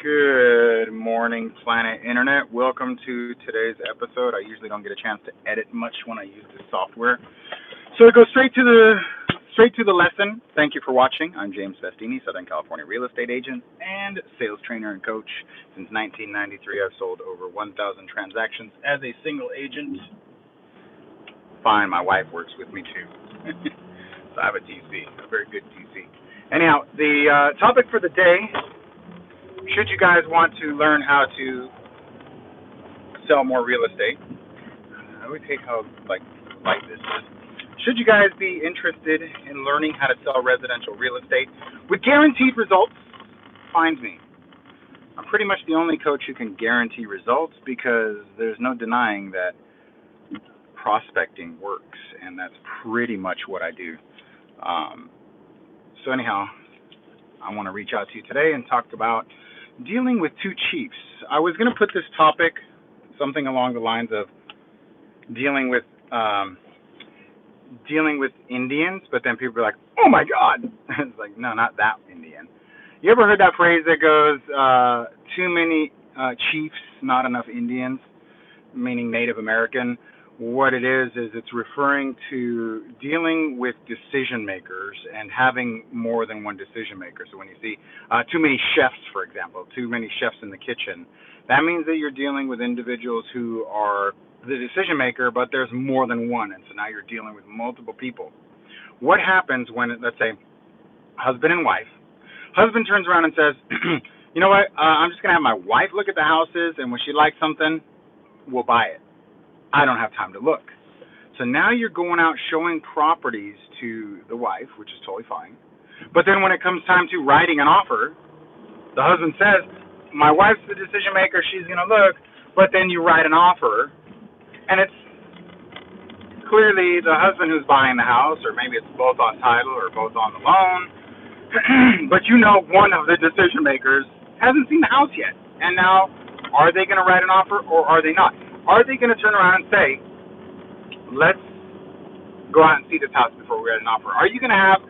Good morning, Planet Internet. Welcome to today's episode. I usually don't get a chance to edit much when I use this software, so to go straight to the lesson. Thank you for watching. I'm James Festini, Southern California real estate agent and sales trainer and coach. Since 1993, I've sold over 1,000 transactions as a single agent. Fine, my wife works with me too. So I have a TC, a very good TC. Anyhow, the topic for the day. Should you guys want to learn how to sell more real estate, I would hate how like this is. Should you guys be interested in learning how to sell residential real estate with guaranteed results, find me. I'm pretty much the only coach who can guarantee results because there's no denying that prospecting works, and that's pretty much what I do. So anyhow, I want to reach out to you today and talk about dealing with two chiefs. I was going to put this topic something along the lines of dealing with Indians, but then people are like, "Oh my God!" It's like, no, not that Indian. You ever heard that phrase that goes, "Too many chiefs, not enough Indians," meaning Native American? What it is it's referring to dealing with decision makers and having more than one decision maker. So when you see too many chefs, for example, too many chefs in the kitchen, that means that you're dealing with individuals who are the decision maker, but there's more than one, and so now you're dealing with multiple people. What happens when, let's say, husband and wife, husband turns around and says, you know what, I'm just going to have my wife look at the houses, and when she likes something, we'll buy it. I don't have time to look. So now you're going out showing properties to the wife, which is totally fine. But then when it comes time to writing an offer, the husband says, my wife's the decision maker, she's going to look, but then you write an offer, and it's clearly the husband who's buying the house, or maybe it's both on title or both on the loan, but you know one of the decision makers hasn't seen the house yet. And now, are they going to write an offer or are they not? Are they going to turn around and say, let's go out and see this house before we write an offer? Are you going to have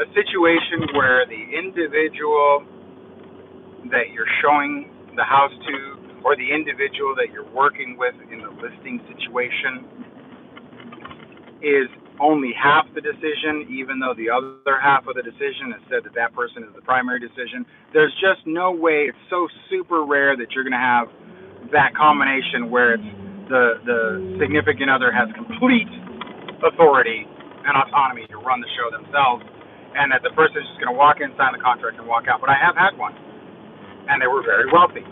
a situation where the individual that you're showing the house to, or the individual that you're working with in the listing situation, is only half the decision, even though the other half of the decision has said that that person is the primary decision? There's just no way. It's so super rare that you're going to have that combination where it's the significant other has complete authority and autonomy to run the show themselves, and that the person is just going to walk in, sign the contract, and walk out. But I have had one, and they were very wealthy.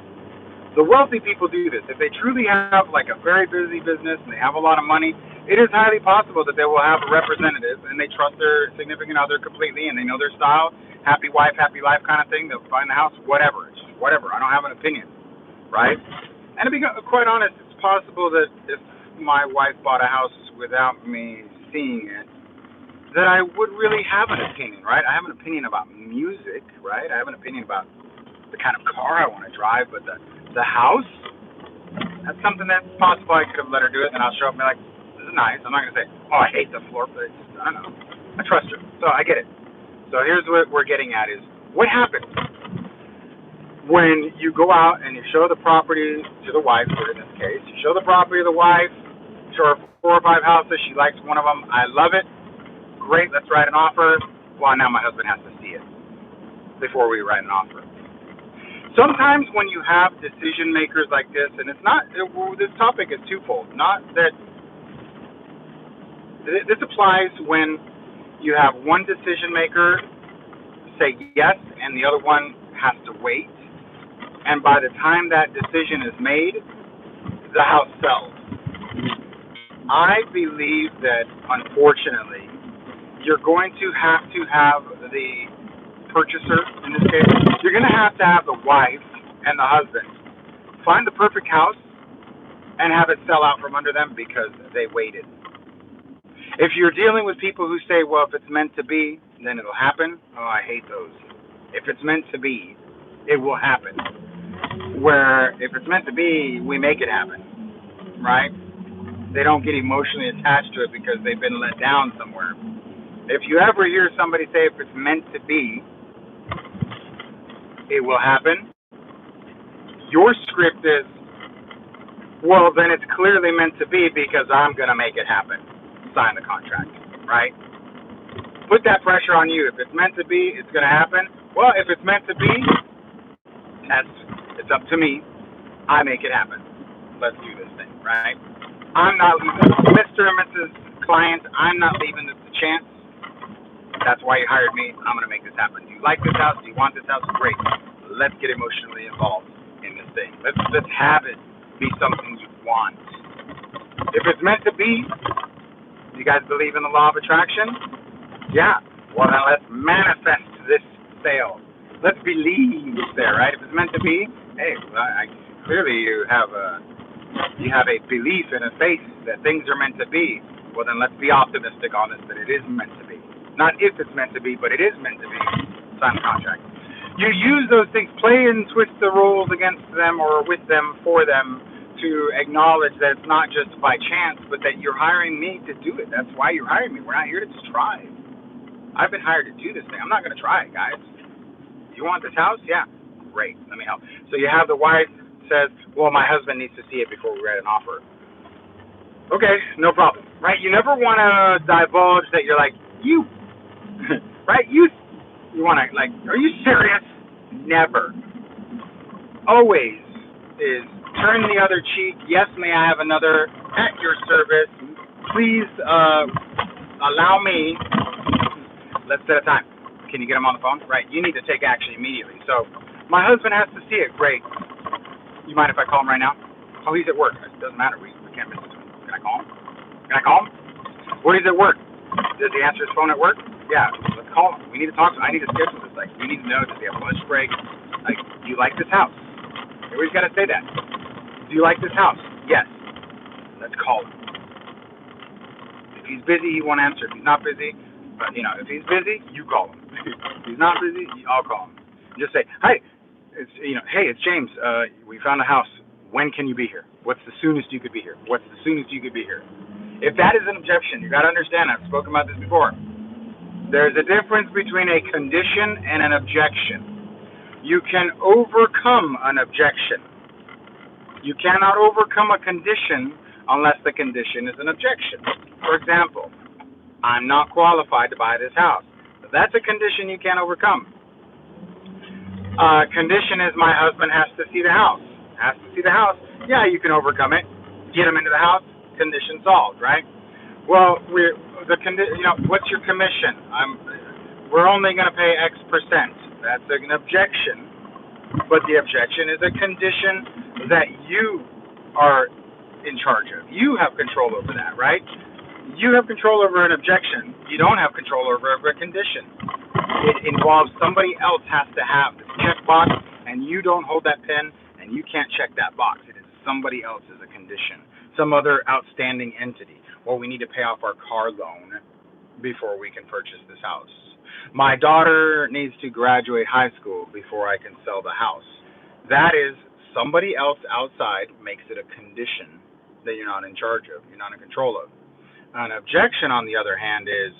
The wealthy people do this. If they truly have like a very busy business and they have a lot of money, it is highly possible that they will have a representative and they trust their significant other completely and they know their style, happy wife, happy life kind of thing. They'll find the house, whatever. It's just whatever. I don't have an opinion, right? And to be quite honest, it's possible that if my wife bought a house without me seeing it, that I would really have an opinion, right? I have an opinion about music, right? I have an opinion about the kind of car I want to drive, but the house, that's something that's possible. I could have let her do it, and I'll show up and be like, this is nice. I'm not going to say, oh, I hate the floor, but I don't know. I trust her, so I get it. So here's what we're getting at is, what happens when you go out and you show the property to the wife, or in this case, you show the property to the wife, show her 4 or 5 houses, she likes one of them, I love it, great, let's write an offer. Well, now my husband has to see it before we write an offer. Sometimes when you have decision makers like this, and it's not, this topic is twofold, not that, this applies when you have one decision maker say yes and the other one has to wait. And by the time that decision is made, the house sells. I believe that, unfortunately, you're going to have the purchaser, in this case, you're going to have the wife and the husband find the perfect house and have it sell out from under them because they waited. If you're dealing with people who say, well, if it's meant to be, then it'll happen, oh, I hate those. If it's meant to be, it will happen. Where if it's meant to be, we make it happen, right? They don't get emotionally attached to it because they've been let down somewhere. If you ever hear somebody say if it's meant to be, it will happen, Your script is, well, then it's clearly meant to be because I'm going to make it happen. Sign the contract, right? Put that pressure on you. If it's meant to be, it's going to happen. Well, if it's meant to be, it's up to me. I make it happen. Let's do this thing, right? I'm not leaving, Mr. and Mrs. Client, I'm not leaving this to chance. That's why you hired me. I'm going to make this happen. Do you like this house? Do you want this house? Great. Let's get emotionally involved in this thing. Let's have it be something you want. If it's meant to be, do you guys believe in the law of attraction? Yeah. Well, then let's manifest this sale. Let's believe there, right? If it's meant to be, hey, clearly you have a belief and a faith that things are meant to be. Well, then let's be optimistic on this, that it is meant to be. Not if it's meant to be, but it is meant to be. Sign the contract. You use those things, play and twist the rules against them or with them, for them, to acknowledge that it's not just by chance, but that you're hiring me to do it. That's why you're hiring me. We're not here to just try. I've been hired to do this thing. I'm not going to try it, guys. You want this house? Yeah. Great. Let me help. So you have the wife says, well, my husband needs to see it before we write an offer. Okay, no problem. Right? You never want to divulge that you're like, you, right? You want to, like, are you serious? Never. Always is turn the other cheek. Yes, may I have another at your service? Please allow me. Let's set a time. Can you get him on the phone? Right. You need to take action immediately. So my husband has to see it. Great. You mind if I call him right now? Oh, he's at work. It doesn't matter. We can't miss it. Can I call him? Can I call him? When he's at work, does he answer his phone at work? Yeah. Let's call him. We need to talk to him. I need to schedule this. Like, we need to know, does he have a lunch break? Like, do you like this house? You always got to say that. Do you like this house? Yes. Let's call him. If he's busy, he won't answer. If he's not busy, if he's busy, you call him. If he's not busy, I'll call him. Just say, hey, it's James. We found a house. When can you be here? What's the soonest you could be here? What's the soonest you could be here? If that is an objection, you got to understand, I've spoken about this before. There's a difference between a condition and an objection. You can overcome an objection. You cannot overcome a condition unless the condition is an objection. For example, I'm not qualified to buy this house. That's a condition you can't overcome. Condition is my husband has to see the house. Has to see the house. Yeah, you can overcome it. Get him into the house. Condition solved, right? Well, what's your commission? We're only going to pay X percent. That's an objection. But the objection is a condition that you are in charge of. You have control over that, right? You have control over an objection. You don't have control over a condition. It involves somebody else has to have this checkbox, and you don't hold that pen, and you can't check that box. It is somebody else's a condition, some other outstanding entity. Well, we need to pay off our car loan before we can purchase this house. My daughter needs to graduate high school before I can sell the house. That is somebody else outside makes it a condition that you're not in charge of, you're not in control of. An objection, on the other hand, is,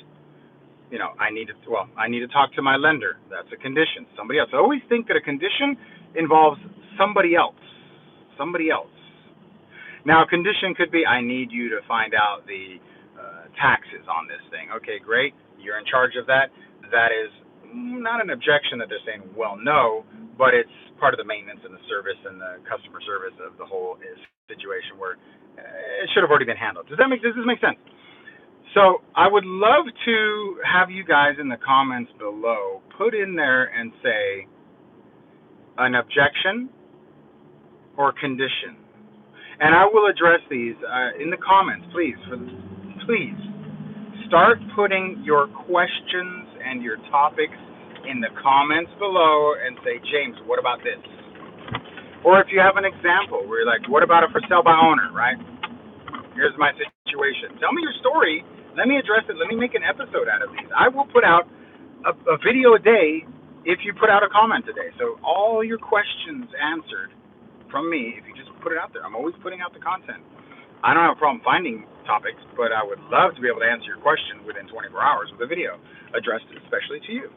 I need to talk to my lender. That's a condition. Somebody else. I always think that a condition involves somebody else. Somebody else. Now, a condition could be, I need you to find out the taxes on this thing. Okay, great. You're in charge of that. That is not an objection that they're saying, well, no, but it's part of the maintenance and the service and the customer service of the whole situation where it should have already been handled. Does this make sense? So I would love to have you guys in the comments below put in there and say an objection or condition. And I will address these in the comments, please. Please start putting your questions and your topics in the comments below and say, James, what about this? Or if you have an example where you're like, what about a for sale by owner, right? Here's my situation. Tell me your story. Let me address it. Let me make an episode out of these. I will put out a video a day if you put out a comment today. So all your questions answered from me if you just put it out there. I'm always putting out the content. I don't have a problem finding topics, but I would love to be able to answer your question within 24 hours with a video addressed especially to you.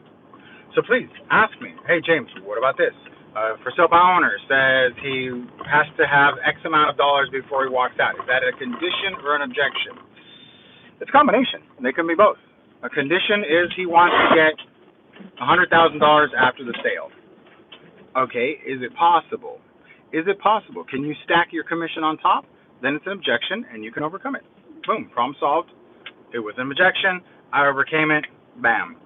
So please ask me, hey, James, what about this? For sale by owner says he has to have X amount of dollars before he walks out. Is that a condition or an objection? It's a combination. They can be both. A condition is he wants to get $100,000 after the sale. Okay, is it possible? Is it possible? Can you stack your commission on top? Then it's an objection, and you can overcome it. Boom, problem solved. It was an objection. I overcame it. Bam.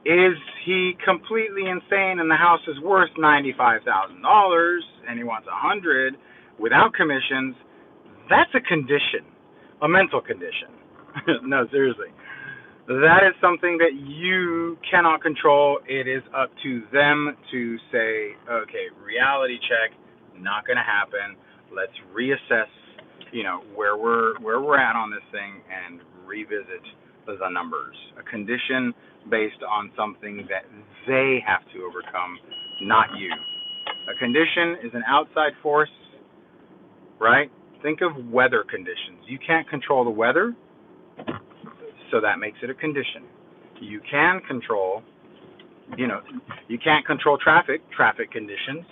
Is he completely insane and the house is worth $95,000 and he wants $100,000 without commissions? That's a condition, a mental condition. No, seriously. That is something that you cannot control. It is up to them to say, okay, reality check, not going to happen. Let's reassess, where we're at on this thing and revisit the numbers. A condition based on something that they have to overcome, not you. A condition is an outside force, right? Think of weather conditions. You can't control the weather, so that makes it a condition. You can control, you can't control traffic conditions,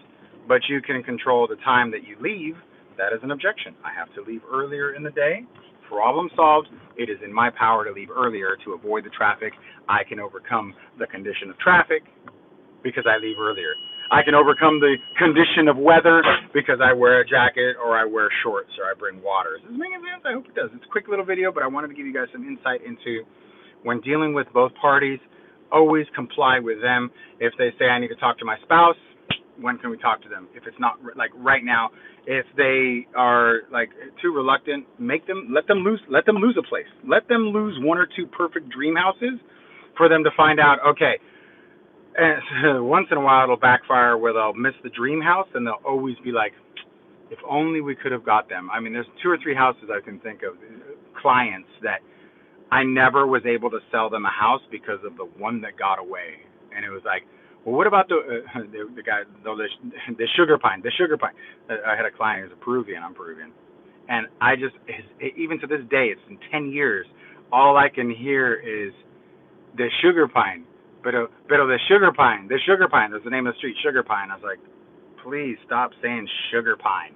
but you can control the time that you leave. That is an objection. I have to leave earlier in the day. Problem solved. It is in my power to leave earlier to avoid the traffic. I can overcome the condition of traffic because I leave earlier. I can overcome the condition of weather because I wear a jacket or I wear shorts or I bring water. Does this make sense? I hope it does. It's a quick little video, but I wanted to give you guys some insight into when dealing with both parties, always comply with them. If they say I need to talk to my spouse, when can we talk to them? If it's not like right now, if they are like too reluctant, let them lose a place. Let them lose one or two perfect dream houses for them to find out, okay, and once in a while it'll backfire where they'll miss the dream house and they'll always be like, if only we could have got them. I mean, there's 2 or 3 houses I can think of, clients that I never was able to sell them a house because of the one that got away. And it was like, well, what about the guy, the sugar pine? I had a client who's a Peruvian. I'm Peruvian. And I just, even to this day, it's in 10 years, all I can hear is the sugar pine. Pero the sugar pine. That's the name of the street, Sugar Pine. I was like, please stop saying sugar pine.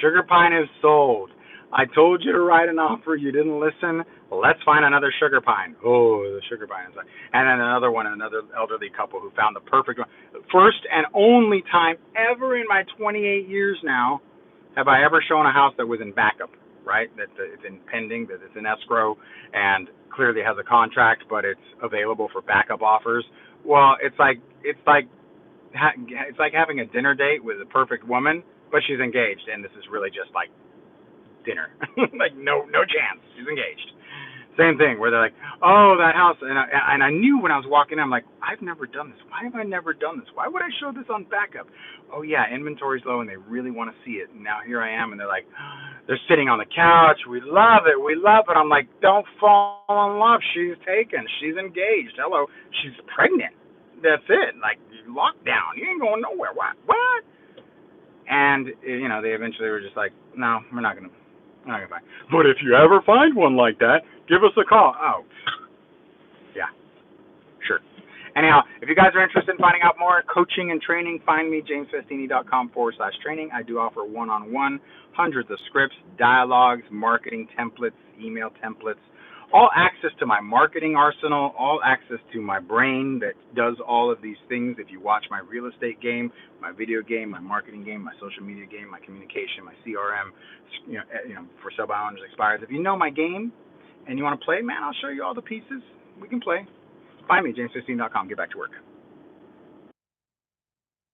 Sugar pine is sold. I told you to write an offer. You didn't listen. Let's find another sugar pine. Oh, the sugar pine. And then another elderly couple who found the perfect one. First and only time ever in my 28 years now have I ever shown a house that was in backup, right? That it's in pending, that it's in escrow, and clearly has a contract, but it's available for backup offers. Well, it's like having a dinner date with a perfect woman, but she's engaged, and this is really just like dinner. Like no chance. She's engaged. Same thing where they're like, oh, that house, and I knew when I was walking in, I'm like, I've never done this. Why have I never done this? Why would I show this on backup? Oh yeah, inventory's low and they really want to see it. And now here I am, and they're like, they're sitting on the couch. We love it. I'm like, don't fall in love. She's taken. She's engaged. Hello, she's pregnant. That's it. Like lockdown. You ain't going nowhere. What? And they eventually were just like, no, we're not gonna buy. But if you ever find one like that, give us a call. Oh, yeah, sure. Anyhow, if you guys are interested in finding out more coaching and training, find me, jamesfestini.com/training. I do offer one-on-one, hundreds of scripts, dialogues, marketing templates, email templates, all access to my marketing arsenal, all access to my brain that does all of these things. If you watch my real estate game, my video game, my marketing game, my social media game, my communication, my CRM, for sale by owners expires. If you know my game and you want to play, man, I'll show you all the pieces. We can play. Find me, jamesfestini.com. Get back to work.